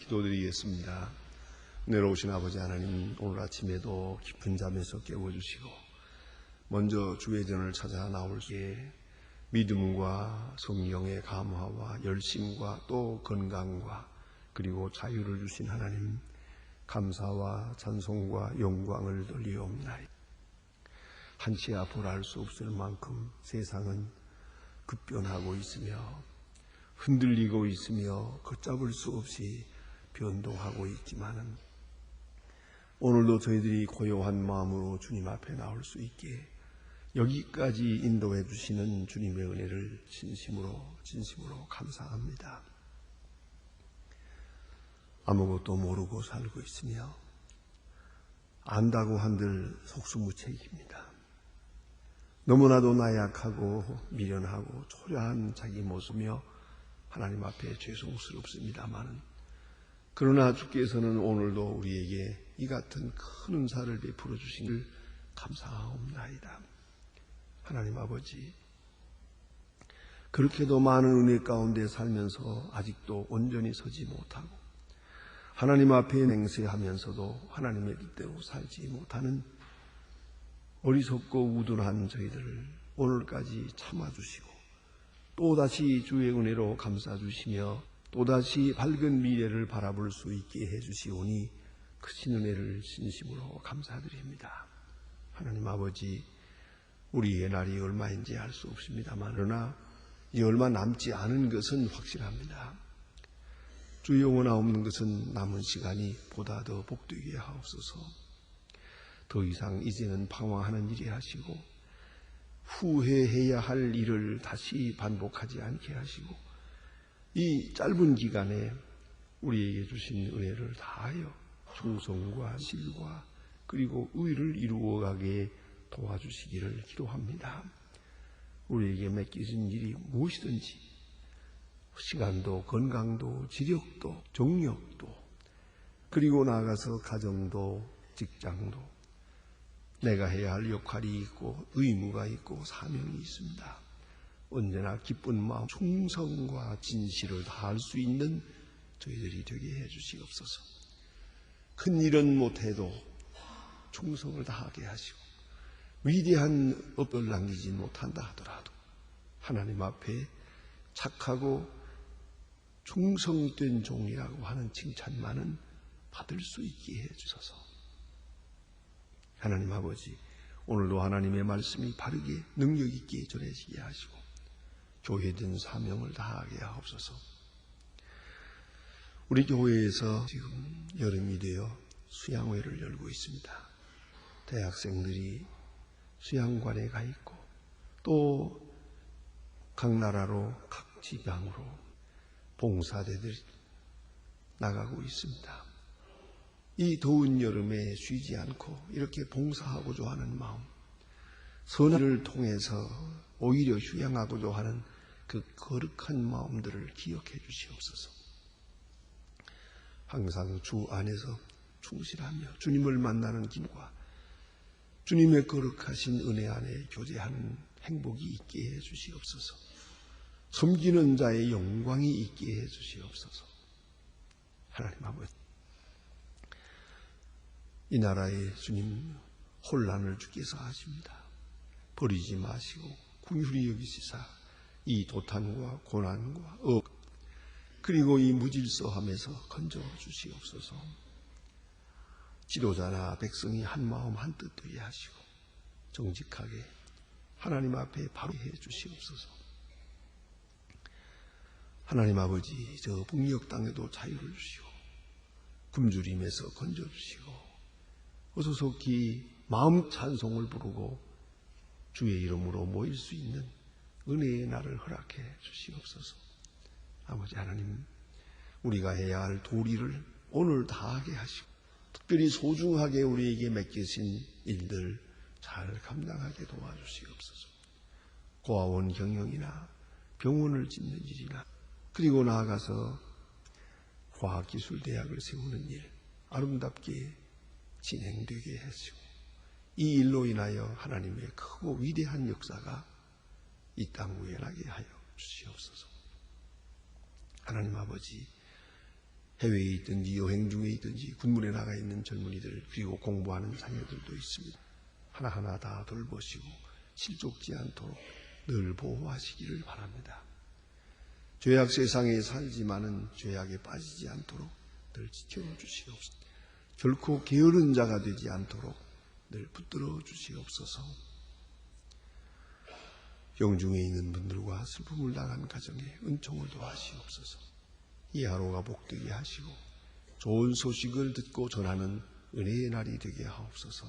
기도드리겠습니다. 내려오신 아버지 하나님, 오늘 아침에도 깊은 잠에서 깨워주시고 먼저 주의 전을 찾아 나올 때 믿음과 성령의 감화와 열심과 또 건강과 그리고 자유를 주신 하나님, 감사와 찬송과 영광을 돌리옵나이다. 한치 앞을 알 수 없을 만큼 세상은 급변하고 있으며 흔들리고 있으며 걷잡을 수 없이 변동하고 있지만은 오늘도 저희들이 고요한 마음으로 주님 앞에 나올 수 있게 여기까지 인도해 주시는 주님의 은혜를 진심으로 감사합니다. 아무것도 모르고 살고 있으며 안다고 한들 속수무책입니다. 너무나도 나약하고 미련하고 초라한 자기 모습이며 하나님 앞에 죄송스럽습니다만, 그러나 주께서는 오늘도 우리에게 이 같은 큰 은사를 베풀어 주신 감사하옵나이다. 하나님 아버지, 그렇게도 많은 은혜 가운데 살면서 아직도 온전히 서지 못하고 하나님 앞에 맹세하면서도 하나님의 뜻대로 살지 못하는 어리석고 우둔한 저희들을 오늘까지 참아주시고 또다시 주의 은혜로 감싸주시며 또다시 밝은 미래를 바라볼 수 있게 해주시오니 크신 은혜를 진심으로 감사드립니다. 하나님 아버지, 우리의 날이 얼마인지 알 수 없습니다만 그러나 이 얼마 남지 않은 것은 확실합니다. 주 영원하 없는 것은 남은 시간이 보다 더 복되게 하옵소서. 더 이상 이제는 방황하는 일이 하시고 후회해야 할 일을 다시 반복하지 않게 하시고 이 짧은 기간에 우리에게 주신 은혜를 다하여 충성과 실과 그리고 의를 이루어가게 도와주시기를 기도합니다. 우리에게 맡기신 일이 무엇이든지 시간도 건강도 지력도 정력도 그리고 나아가서 가정도 직장도 내가 해야 할 역할이 있고 의무가 있고 사명이 있습니다. 언제나 기쁜 마음 충성과 진실을 다할 수 있는 저희들이 되게 해주시옵소서. 큰 일은 못해도 충성을 다하게 하시고 위대한 업을 남기지 못한다 하더라도 하나님 앞에 착하고 충성된 종이라고 하는 칭찬만은 받을 수 있게 해주소서. 하나님 아버지, 오늘도 하나님의 말씀이 바르게 능력 있게 전해지게 하시고 교회된 사명을 다하게 하옵소서. 우리 교회에서 지금 여름이 되어 수양회를 열고 있습니다. 대학생들이 수양관에 가 있고 또 각 나라로 각 지방으로 봉사대들이 나가고 있습니다. 이 더운 여름에 쉬지 않고 이렇게 봉사하고자 하는 마음, 선을 통해서 오히려 휴양하고자 하는 그 거룩한 마음들을 기억해 주시옵소서. 항상 주 안에서 충실하며 주님을 만나는 길과 주님의 거룩하신 은혜 안에 교제하는 행복이 있게 해 주시옵소서. 섬기는 자의 영광이 있게 해 주시옵소서. 하나님 아버지, 이 나라에 주님 혼란을 주께서 하십니다. 버리지 마시고 긍휼히 여기시사 이 도탄과 고난과 그리고 이 무질서함에서 건져 주시옵소서. 지도자나 백성이 한 마음 한 뜻 되게 하시고 정직하게 하나님 앞에 바로 해 주시옵소서. 하나님 아버지, 저 북녘 땅에도 자유를 주시고 굶주림에서 건져 주시고 어소속히 마음 찬송을 부르고 주의 이름으로 모일 수 있는 은혜의 날을 허락해 주시옵소서. 아버지 하나님, 우리가 해야 할 도리를 오늘 다하게 하시고 특별히 소중하게 우리에게 맡기신 일들 잘 감당하게 도와주시옵소서. 고아원 경영이나 병원을 짓는 일이나 그리고 나아가서 과학기술대학을 세우는 일 아름답게 진행되게 하시고 이 일로 인하여 하나님의 크고 위대한 역사가 이 땅 위에 나게 하여 주시옵소서. 하나님 아버지, 해외에 있든지 여행 중에 있든지 군문에 나가 있는 젊은이들 그리고 공부하는 자녀들도 있습니다. 하나하나 다 돌보시고 실족지 않도록 늘 보호하시기를 바랍니다. 죄악 세상에 살지만은 죄악에 빠지지 않도록 늘 지켜주시옵소서. 결코 게으른 자가 되지 않도록 늘 붙들어 주시옵소서. 영중에 있는 분들과 슬픔을 당한 가정에 은총을 도와주시옵소서. 이 하루가 복되게 하시고 좋은 소식을 듣고 전하는 은혜의 날이 되게 하옵소서.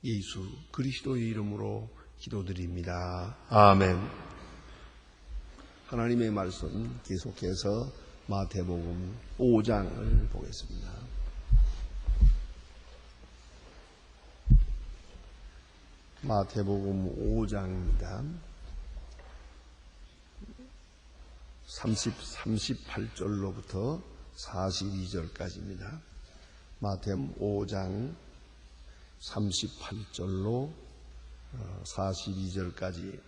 예수 그리스도의 이름으로 기도드립니다. 아멘. 하나님의 말씀 계속해서 마태복음 5장을 보겠습니다. 마태복음 5장입니다. 38절로부터 42절까지입니다. 마태복음 5장 38절로 42절까지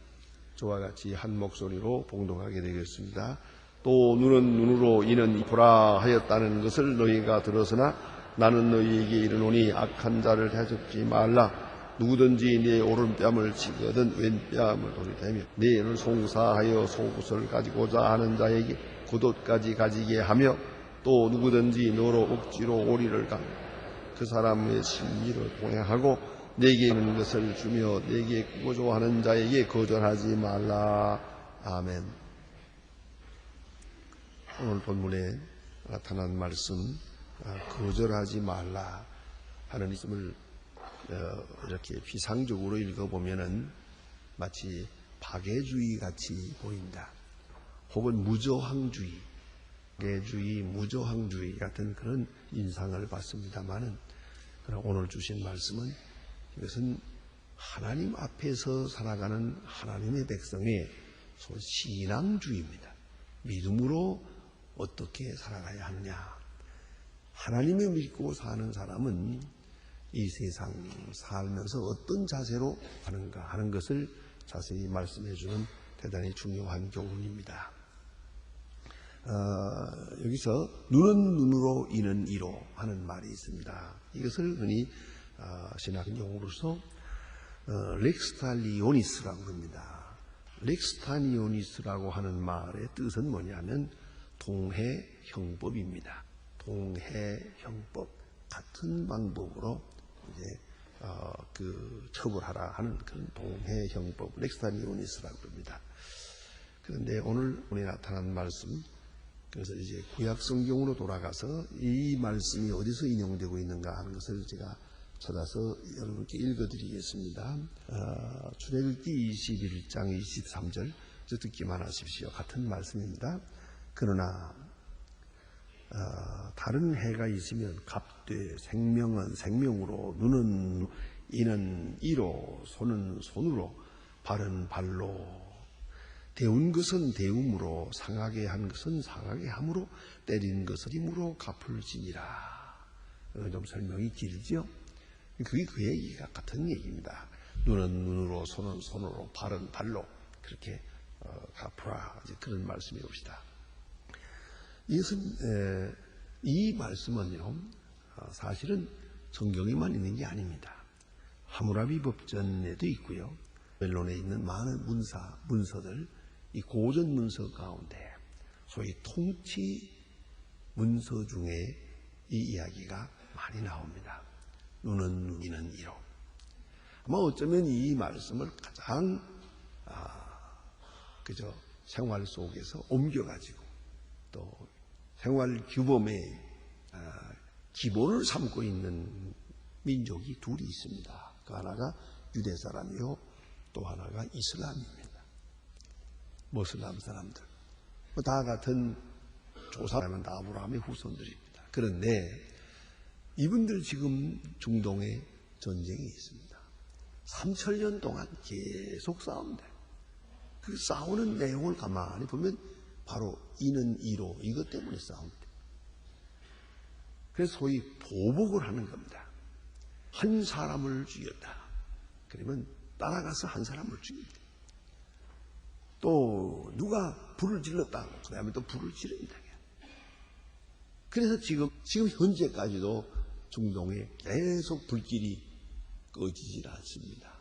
저와 같이 한 목소리로 봉독하게 되겠습니다. 또 눈은 눈으로 이는 보라 하였다는 것을 너희가 들었으나 나는 너희에게 이르노니 악한 자를 대적지 말라. 누구든지 내 오른뺨을 치거든 왼뺨을 돌이대며 내를 송사하여 속옷을 가지고자 하는 자에게 겉옷까지 가지게 하며 또 누구든지 너로 억지로 오리를 가며 그 사람의 심리를 동행하고 내게 있는 것을 주며 내게 꾸고자 하는 자에게 거절하지 말라. 아멘. 오늘 본문에 나타난 말씀 거절하지 말라 하는 말씀을 이렇게 비상적으로 읽어보면은 마치 박애주의 같이 보인다. 혹은 무저항주의, 박애주의, 무저항주의 같은 그런 인상을 받습니다만은 오늘 주신 말씀은 이것은 하나님 앞에서 살아가는 하나님의 백성의 신앙주의입니다. 믿음으로 어떻게 살아가야 하느냐. 하나님을 믿고 사는 사람은 이 세상 살면서 어떤 자세로 하는가 하는 것을 자세히 말씀해 주는 대단히 중요한 교훈입니다. 여기서 눈은 눈으로 이는 이로 하는 말이 있습니다. 이것을 흔히 신학 용어로서 렉스탈리오니스라고 합니다. 렉스탈리오니스라고 하는 말의 뜻은 뭐냐면 동해형법입니다. 동해형법, 같은 방법으로 이제 처벌하라 하는 그런 동해형법, 렉스탈리오니스라고 합니다. 그런데 오늘 나타난 말씀, 그래서 이제 구약 성경으로 돌아가서 이 말씀이 어디서 인용되고 있는가 하는 것을 제가 찾아서 여러분께 읽어드리겠습니다. 출애굽기 21장 23절 듣기만 하십시오. 같은 말씀입니다. 그러나 다른 해가 있으면 갑되, 생명은 생명으로, 눈은 이는 이로, 손은 손으로, 발은 발로, 데운 것은 데움으로, 상하게 한 것은 상하게 함으로, 때린 것은 힘으로 갚을 지니라. 좀 설명이 길죠? 그게 그 얘기가 같은 얘기입니다. 눈은 눈으로, 손은 손으로, 발은 발로 그렇게 갚으라. 이제 그런 말씀이옵시다. 이것은 이 말씀은요, 사실은 성경에만 있는 게 아닙니다. 하무라비 법전에도 있고요. 바벨론에 있는 많은 문서들, 이 고전 문서 가운데 소위 통치 문서 중에 이 이야기가 많이 나옵니다. 눈은 이는 이로. 아마 어쩌면 이 말씀을 가장 그저 생활 속에서 옮겨가지고 또 생활 규범의 기본을 삼고 있는 민족이 둘이 있습니다. 그 하나가 유대 사람이요, 또 하나가 이슬람입니다. 모슬람 사람들. 다 같은 조상은 다 아브라함의 후손들입니다. 그런데 이분들 지금 중동에 전쟁이 있습니다. 3000년 동안 계속 싸운다. 그 싸우는 내용을 가만히 보면 바로 이는 이로, 이것 때문에 싸운다. 그래서 소위 보복을 하는 겁니다. 한 사람을 죽였다. 그러면 따라가서 한 사람을 죽입니다. 또 누가 불을 질렀다. 그 다음에 또 불을 지릅니다. 그래서 지금 현재까지도 중동에 계속 불길이 꺼지질 않습니다.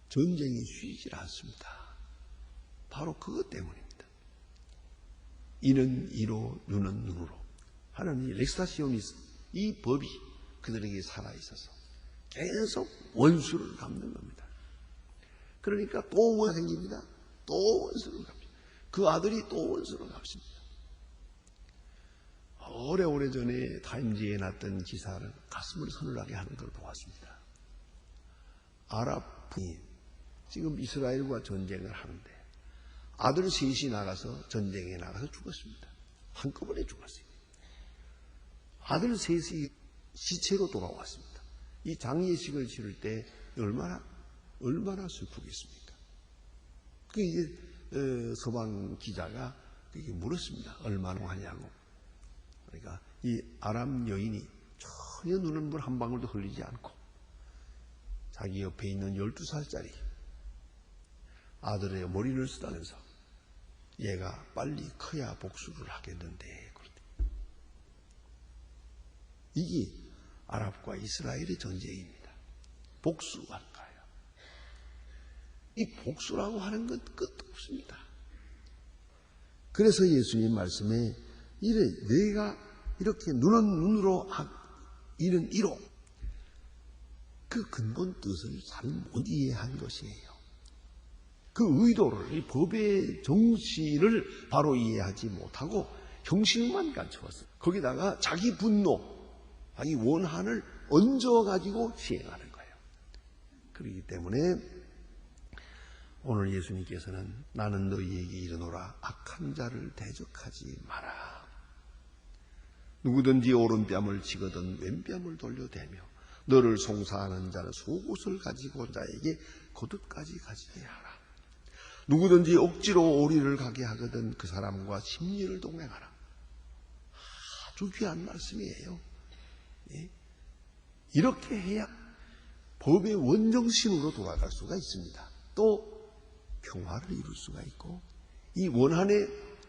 전쟁이 쉬질 않습니다. 바로 그것 때문입니다. 이는 이로, 눈은 눈으로 하는 이 렉스타시오니스, 이 법이 그들에게 살아있어서 계속 원수를 갚는 겁니다. 그러니까 또 원수가 생깁니다. 또 원수를 갚습니다. 그 아들이 또 원수를 갚습니다. 오래오래 전에 타임지에 났던 기사를 가슴을 서늘하게 하는 걸 보았습니다. 아랍이 지금 이스라엘과 전쟁을 하는데 아들 셋이 나가서 전쟁에 나가서 죽었습니다. 한꺼번에 죽었어요. 아들 셋이 시체로 돌아왔습니다. 이 장례식을 치를 때 얼마나 슬프겠습니까? 그 이제 서방 기자가 그게 물었습니다. 얼마나 하냐고. 그러니까 이 아람 여인이 전혀 눈물 한 방울도 흘리지 않고 자기 옆에 있는 12살짜리 아들의 머리를 쓰다면서 얘가 빨리 커야 복수를 하겠는데 그러대. 이게 아랍과 이스라엘의 전쟁입니다. 복수하는 거예요. 이 복수라고 하는 건 끝도 없습니다. 그래서 예수님 말씀에 이래 내가 이렇게 눈은 눈으로 이는 이로 그 근본 뜻을 잘 못 이해한 것이에요. 그 의도를 이 법의 정신을 바로 이해하지 못하고 형식만 갖추었어요. 거기다가 자기 분노, 자기 원한을 얹어가지고 시행하는 거예요. 그렇기 때문에 오늘 예수님께서는 나는 너희에게 이르노라 악한 자를 대적하지 마라. 누구든지 오른뺨을 치거든 왼뺨을 돌려대며 너를 송사하는 자는 속옷을 가지고 자에게 겉옷까지 가지게 하라. 누구든지 억지로 오리를 가게 하거든 그 사람과 심리를 동행하라. 아주 귀한 말씀이에요. 예? 이렇게 해야 법의 원정신으로 돌아갈 수가 있습니다. 또 평화를 이룰 수가 있고 이 원한의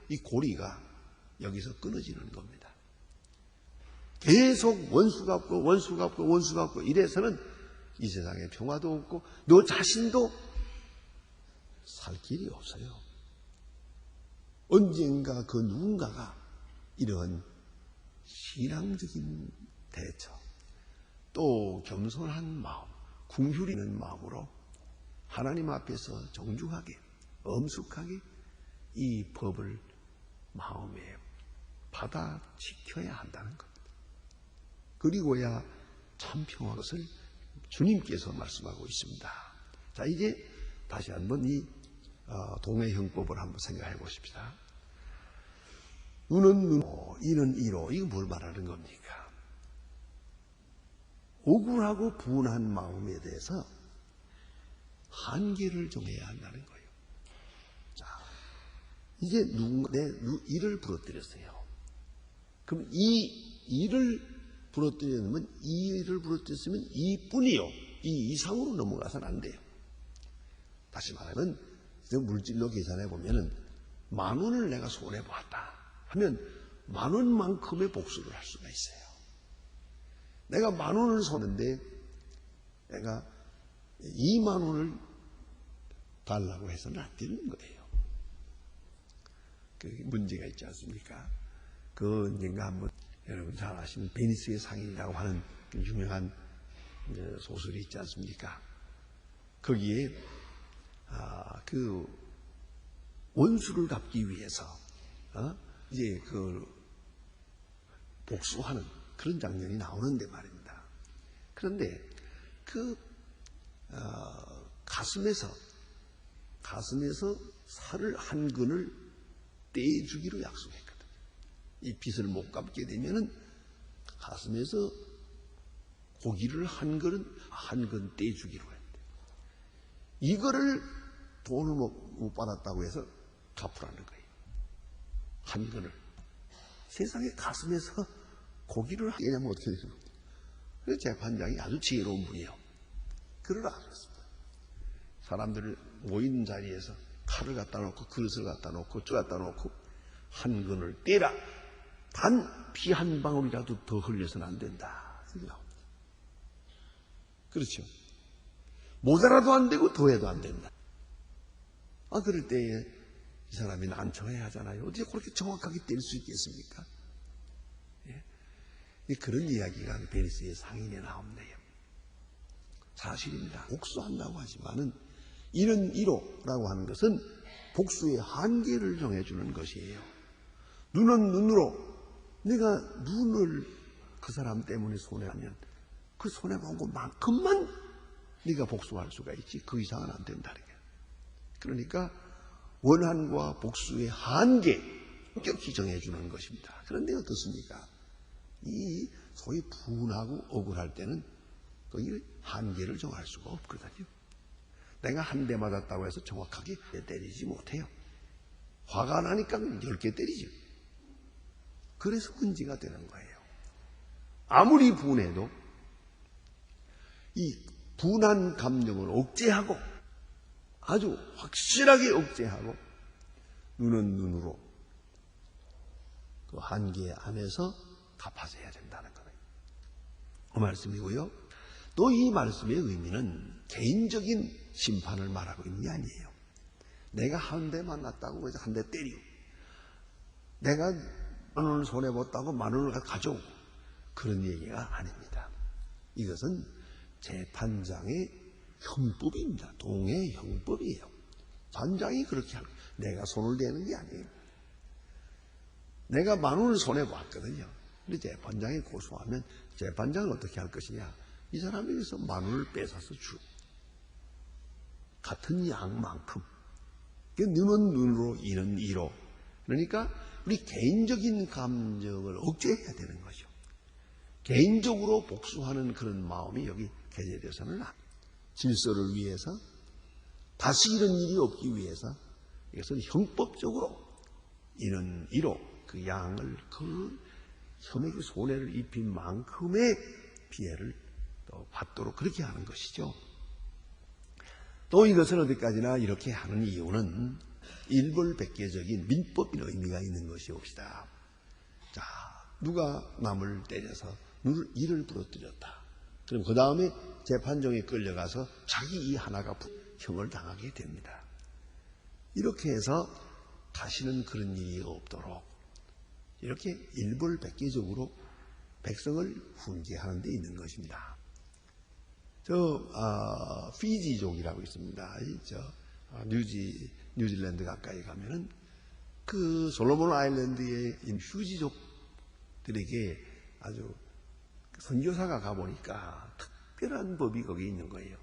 이 고리가 여기서 끊어지는 겁니다. 계속 원수 갚고 이래서는 이 세상에 평화도 없고 너 자신도 살 길이 없어요. 언젠가 그 누군가가 이런 신앙적인 대처 또 겸손한 마음, 긍휼이 있는 마음으로 하나님 앞에서 정중하게 엄숙하게 이 법을 마음에 받아 지켜야 한다는 겁니다. 그리고야 참 평화한 것을 주님께서 말씀하고 있습니다. 자, 이제 다시 한번 이 동해형법을 한번 생각해 보십시다. 눈은 눈, 이는 이로. 이거 뭘 말하는 겁니까? 억울하고 분한 마음에 대해서 한계를 정해야 한다는 거예요. 자, 이제 누군가 내 일을 부러뜨렸어요. 그럼 이 일을 부러뜨리면 이 일을 부러뜨렸으면 이뿐이요. 이 이상으로 넘어가서는 안 돼요. 다시 말하면 물질로 계산해 보면은 10,000원을 내가 손해 보았다 하면 10,000원만큼의 복수를 할 수가 있어요. 내가 10,000원을 손했는데 내가 20,000원을 달라고 해서는 안 되는 거예요. 그 문제가 있지 않습니까? 그 언젠가 한번 여러분 잘 아시는 베니스의 상인이라고 하는 유명한 소설이 있지 않습니까? 거기에 그 원수를 갚기 위해서 이제 그 복수하는 그런 장면이 나오는데 말입니다. 그런데 그 가슴에서 살을 한 근을 떼주기로 약속했거든. 이 빚을 못 갚게 되면은 가슴에서 고기를 한 근 떼주기로 했대. 이거를 돈을 못 받았다고 해서 갚으라는 거예요. 한 근을. 세상에 가슴에서 고기를 하냐면 어떻게 되죠? 그래서 재판장이 아주 지혜로운 분이에요. 그러라 그랬습니다. 사람들을 모인 자리에서 칼을 갖다 놓고 그릇을 갖다 놓고 쪄 갖다 놓고 한 근을 떼라. 단 피 한 방울이라도 더 흘려서는 안 된다. 그렇죠. 모자라도 안 되고 더해도 안 된다. 그럴 때에 이 사람이 난처해 하잖아요. 어떻게 그렇게 정확하게 뗄 수 있겠습니까? 예. 그런 이야기가 베니스의 상인에 나옵니다. 사실입니다. 복수한다고 하지만은 이런 이로라고 하는 것은 복수의 한계를 정해주는 것이에요. 눈은 눈으로, 내가 눈을 그 사람 때문에 손해하면 그 손해본 것만큼만 네가 복수할 수가 있지 그 이상은 안 된다는 거예요. 그러니까 원한과 복수의 한계 엄격히 정해주는 것입니다. 그런데 어떻습니까? 이 소위 분하고 억울할 때는 거기 한계를 정할 수가 없거든요. 내가 한 대 맞았다고 해서 정확하게 때리지 못해요. 화가 나니까 10개 때리죠. 그래서 문제가 되는 거예요. 아무리 분해도 이 분한 감정을 억제하고 아주 확실하게 억제하고 눈은 눈으로 그 한계 안에서 갚아줘야 된다는 거예요. 그 말씀이고요. 또 이 말씀의 의미는 개인적인 심판을 말하고 있는 게 아니에요. 내가 한 대 만났다고 해서 한 대 때리고, 내가 10,000원을 손해봤다고 10,000원을 가져오고, 그런 얘기가 아닙니다. 이것은 재판장의 형법입니다. 동의 형법이에요. 판장이 그렇게 하고, 내가 손을 대는 게 아니에요. 내가 10,000원을 손해봤거든요. 근데 재판장이 고소하면 재판장은 어떻게 할 것이냐? 이 사람에게서 10,000원을 뺏어서 주. 같은 양만큼. 눈은 눈으로, 이는 이로. 그러니까 우리 개인적인 감정을 억제해야 되는 거죠. 개인적으로 복수하는 그런 마음이 여기 게재되어서는 질서를 위해서, 다시 이런 일이 없기 위해서 이것은 형법적으로 이는 이로 그 양을 그 혐에게 손해를 입힌 만큼의 피해를 또 받도록 그렇게 하는 것이죠. 또 이것을 어디까지나 이렇게 하는 이유는 일벌백계적인 민법인 의미가 있는 것이옵시다. 자, 누가 남을 때려서 이를 부러뜨렸다. 그럼 그 다음에 재판정에 끌려가서 자기 이 하나가 형을 당하게 됩니다. 이렇게 해서 다시는 그런 일이 없도록 이렇게 일벌백계적으로 백성을 훈계하는 데 있는 것입니다. 피지족이라고 있습니다. 뉴질랜드 가까이 가면은 그 솔로몬 아일랜드의 휴지족들에게 아주 선교사가 가보니까 특별한 법이 거기 있는 거예요.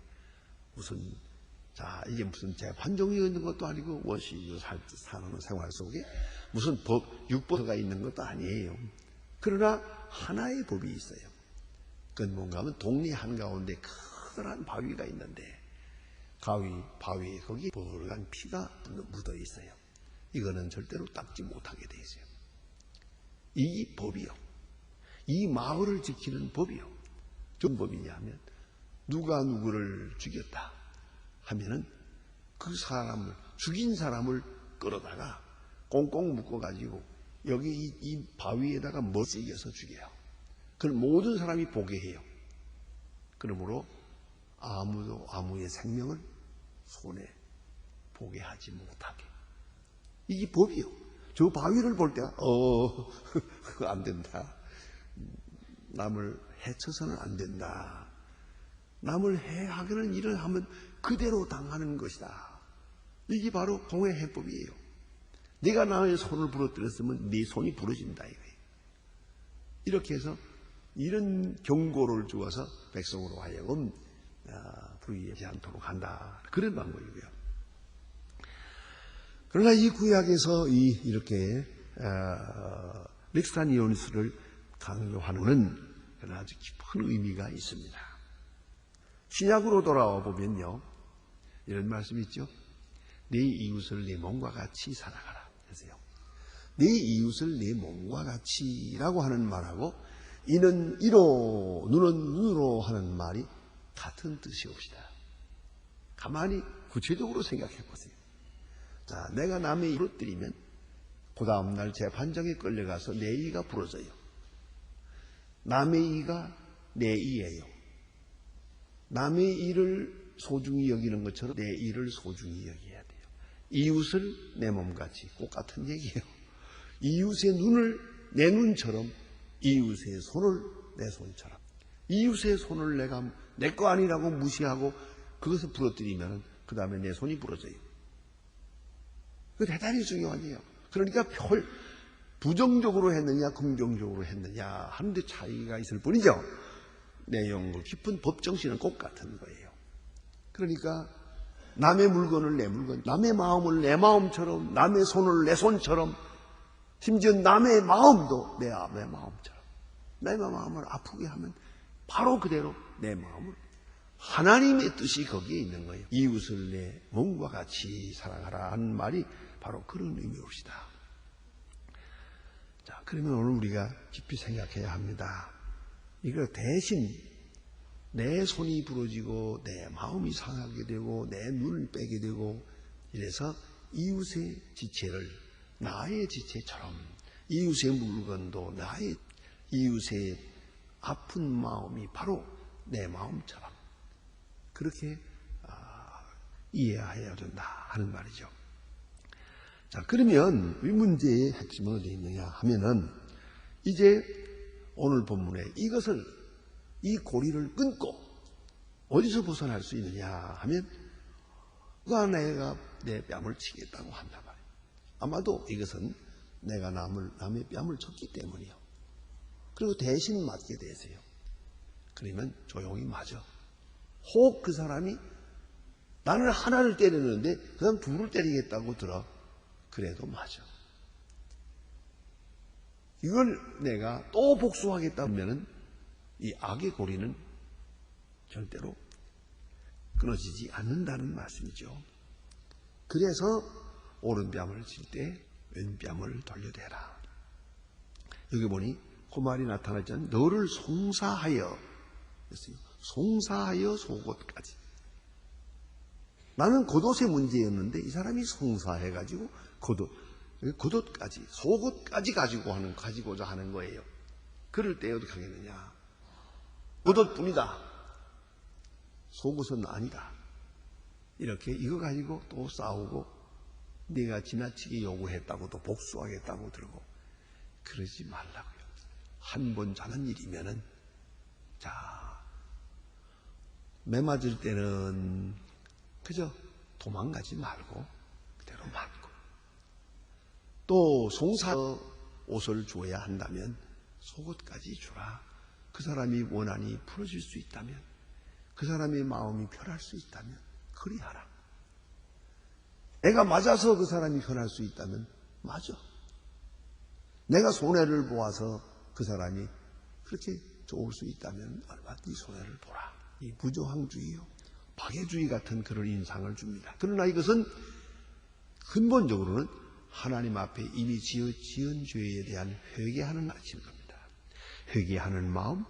이게 무슨 재판정이 있는 것도 아니고 원시 사는 생활 속에 무슨 육법가 있는 것도 아니에요. 그러나 하나의 법이 있어요. 그건 뭔가 하면 동리 한가운데 커다란 바위가 있는데 바위에 거기 벌간 피가 묻어 있어요. 이거는 절대로 닦지 못하게 돼 있어요. 이 법이요. 이 마을을 지키는 법이요. 어떤 법이냐 하면 누가 누구를 죽였다 하면은 그 사람을 죽인 사람을 끌어다가 꽁꽁 묶어가지고 여기 이 바위에다가 멋지게서 죽여요. 그럼 모든 사람이 보게 해요. 그러므로 아무도 아무의 생명을 손에 보게 하지 못하게. 이게 법이요. 저 바위를 볼 때가 그거 안 된다. 남을 해쳐서는 안 된다. 남을 해하기는 일을 하면 그대로 당하는 것이다. 이게 바로 공의 해법이에요. 네가 나의 손을 부러뜨렸으면 네 손이 부러진다 이거예요. 이렇게 해서 이런 경고를 주어서 백성으로 하여금 불의하지 않도록 한다. 그런 방법이고요. 그러나 이 구약에서 이렇게 릭스타니온스를 강조하는 그런 아주 깊은 의미가 있습니다. 신약으로 돌아와 보면요, 이런 말씀이 있죠. 네 이웃을 네 몸과 같이 사랑하라. 그래서요, 네 이웃을 네 몸과 같이라고 하는 말하고 이는 이로 눈은 눈으로 하는 말이 같은 뜻이옵시다. 가만히 구체적으로 생각해 보세요. 자, 내가 남의 부러뜨리면 그 다음날 재판장에 끌려가서 내 이가 부러져요. 남의 이가 내 이예요. 남의 이를 소중히 여기는 것처럼 내 이를 소중히 여겨야 돼요. 이웃을 내 몸같이 꼭 같은 얘기예요. 이웃의 눈을 내 눈처럼, 이웃의 손을 내 손처럼. 이웃의 손을 내가 내 거 아니라고 무시하고 그것을 부러뜨리면 그 다음에 내 손이 부러져요. 그거 대단히 중요하네요. 그러니까 부정적으로 했느냐 긍정적으로 했느냐 하는데 차이가 있을 뿐이죠. 내용과 깊은 법정신은 꼭 같은 거예요. 그러니까 남의 물건을 내 물건, 남의 마음을 내 마음처럼, 남의 손을 내 손처럼, 심지어 남의 마음도 내 마음처럼, 내 마음을 아프게 하면 바로 그대로 내 마음을, 하나님의 뜻이 거기에 있는 거예요. 이웃을 내 몸과 같이 사랑하라 하는 말이 바로 그런 의미입니다. 자, 그러면 오늘 우리가 깊이 생각해야 합니다. 이거 대신 내 손이 부러지고 내 마음이 상하게 되고 내 눈을 빼게 되고 이래서 이웃의 지체를 나의 지체처럼, 이웃의 물건도 나의, 이웃의 아픈 마음이 바로 내 마음처럼 그렇게 이해해야 된다 하는 말이죠. 자, 그러면 이 문제의 핵심은 어디에 있느냐 하면은 이제 오늘 본문에 이것을, 이 고리를 끊고 어디서 벗어날 수 있느냐 하면 내가 내 뺨을 치겠다고 한단 말이에요. 아마도 이것은 내가 남의 뺨을 쳤기 때문이요. 그리고 대신 맞게 되세요. 그러면 조용히 맞아. 혹 그 사람이 나는 하나를 때리는데 그 사람 둘을 때리겠다고 들어. 그래도 맞아. 이걸 내가 또 복수하겠다 하면은 이 악의 고리는 절대로 끊어지지 않는다는 말씀이죠. 그래서 오른뺨을 칠 때 왼뺨을 돌려대라. 여기 보니 그 말이 나타나지 않는 너를 송사하여 했어요. 송사하여 속옷까지. 나는 겉옷의 문제였는데 이 사람이 송사해가지고 겉옷까지, 속옷까지 가지고자 하는 거예요. 그럴 때 어떻게 하겠느냐? 겉옷뿐이다. 속옷은 아니다. 이렇게 이거 가지고 또 싸우고 네가 지나치게 요구했다고 또 복수하겠다고 들고 그러지 말라고요. 한 번 자는 일이면은 자, 매 맞을 때는 그저 도망가지 말고 그대로 맞고, 또 송사 옷을 주어야 한다면 속옷까지 주라. 그 사람이 원한이 풀어질 수 있다면, 그 사람의 마음이 편할 수 있다면 그리하라. 내가 맞아서 그 사람이 편할 수 있다면 맞아. 내가 손해를 보아서 그 사람이 그렇게 좋을 수 있다면 얼마든지 손해를 보라. 이 부조항주의요, 박애주의 같은 그런 인상을 줍니다. 그러나 이것은 근본적으로는 하나님 앞에 이미 지은 죄에 대한 회개하는 아침인 겁니다. 회개하는 마음,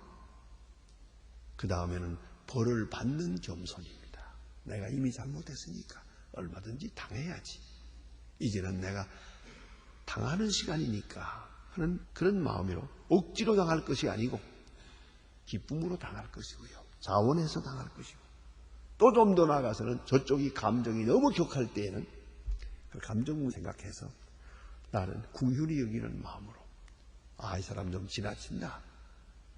그 다음에는 벌을 받는 겸손입니다. 내가 이미 잘못했으니까 얼마든지 당해야지. 이제는 내가 당하는 시간이니까 하는 그런 마음으로 억지로 당할 것이 아니고 기쁨으로 당할 것이고요. 자원해서 당할 것이고, 또 좀 더 나아가서는 저쪽이 감정이 너무 격할 때에는 그 감정을 생각해서 나는 궁휼히 여기는 마음으로 이 사람 좀 지나친다.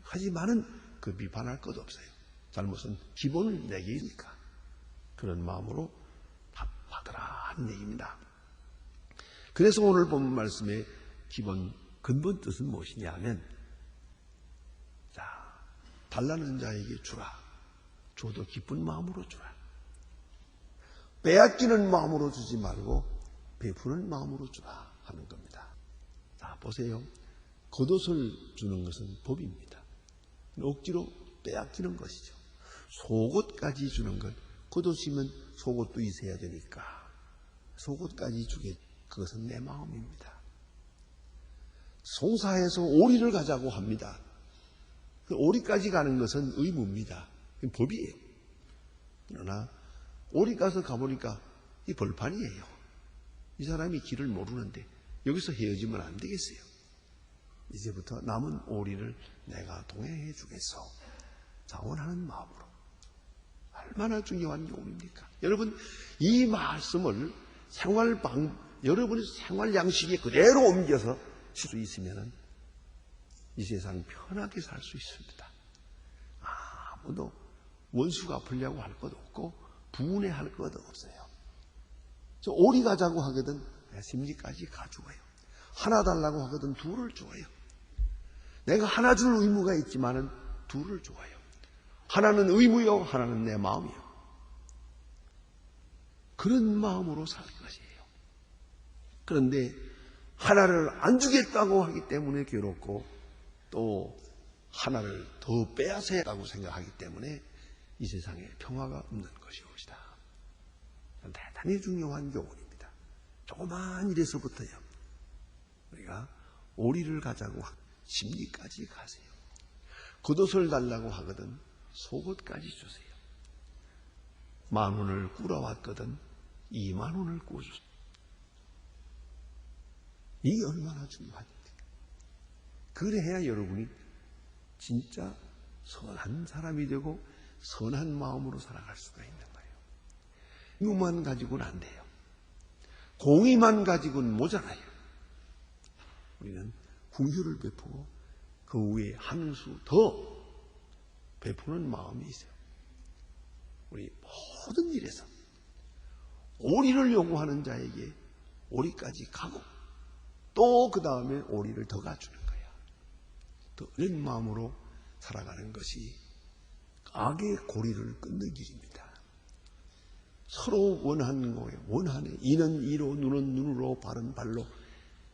하지만은 그 비판할 것 없어요. 잘못은 기본을 내게 있으니까 그런 마음으로 답하더라 하는 얘기입니다. 그래서 오늘 본 말씀의 근본 뜻은 무엇이냐 하면, 자, 달라는 자에게 주라. 줘도 기쁜 마음으로 주라. 빼앗기는 마음으로 주지 말고 베푸는 마음으로 주라 하는 겁니다. 자, 보세요. 겉옷을 주는 것은 법입니다. 억지로 빼앗기는 것이죠. 속옷까지 주는 것, 겉옷이면 속옷도 있어야 되니까 속옷까지 주게, 그것은 내 마음입니다. 송사해서 오리를 가자고 합니다. 그 오리까지 가는 것은 의무입니다. 법이에요. 그러나 오리 가서 가보니까 이 벌판이에요. 이 사람이 길을 모르는데 여기서 헤어지면 안 되겠어요. 이제부터 남은 오리를 내가 동행해 주겠어. 자원하는 마음으로. 얼마나 중요한 교훈입니까? 여러분, 이 말씀을 여러분의 생활 양식에 그대로 옮겨서 쓸 수 있으면 이 세상 편하게 살 수 있습니다. 아무도 원수 갚으려고 할 것도 없고 분해할 것도 없어요. 저 오리 가자고 하거든 심리까지 가져와요. 하나 달라고 하거든 둘을 줘요. 내가 하나 줄 의무가 있지만은 둘을 줘요. 하나는 의무요, 하나는 내 마음이요. 그런 마음으로 살 것이에요. 그런데 하나를 안 주겠다고 하기 때문에 괴롭고 또 하나를 더 빼앗아야 한다고 생각하기 때문에 이 세상에 평화가 없는 것이옵니다. 대단히 중요한 교훈입니다. 조그만 일에서부터요. 우리가 오리를 가자고 심리까지 가세요. 겉옷을 달라고 하거든 속옷까지 주세요. 10,000원을 꾸러왔거든 20,000원을 꾸어주세요. 이게 얼마나 중요합니까? 그래야 여러분이 진짜 선한 사람이 되고 선한 마음으로 살아갈 수가 있는 거예요. 이것만 가지고는 안 돼요. 공의만 가지고는 모자라요. 우리는 긍휼을 베푸고 그 위에 한 수 더 베푸는 마음이 있어요. 우리 모든 일에서 오리를 요구하는 자에게 오리까지 가고 또 그 다음에 오리를 더 가주는 거야. 또 이런 마음으로 살아가는 것이 악의 고리를 끊는 길입니다. 서로 원하는 거예요. 원하네. 이는 이로, 눈은 눈으로, 발은 발로.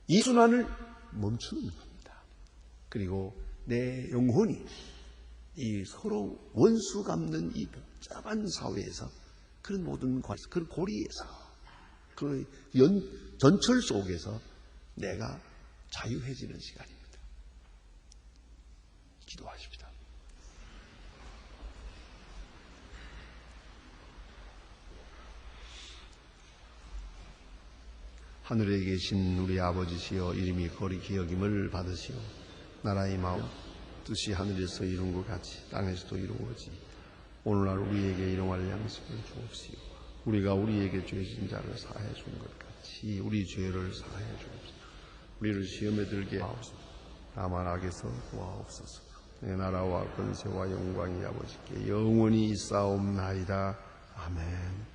이 순환을 멈추는 겁니다. 그리고 내 영혼이 이 서로 원수 갚는 이 복잡한 사회에서 그런 모든 그런 고리에서 그 전철 속에서 내가 자유해지는 시간입니다. 기도하십시다. 하늘에 계신 우리 아버지시여 이름이 거룩히 여김을 받으시오. 나라의 마음 뜻이 하늘에서 이룬 것 같이 땅에서도 이루어지. 오늘날 우리에게 일용할 양식을 주옵시오. 우리가 우리에게 죄진 자를 사해 준 것 같이 우리 죄를 사해 주옵시오. 우리를 시험에 들게 하옵소서. 다만 악에서 구하옵소서. 내 나라와 권세와 영광이 아버지께 영원히 있사옵나이다. 아멘.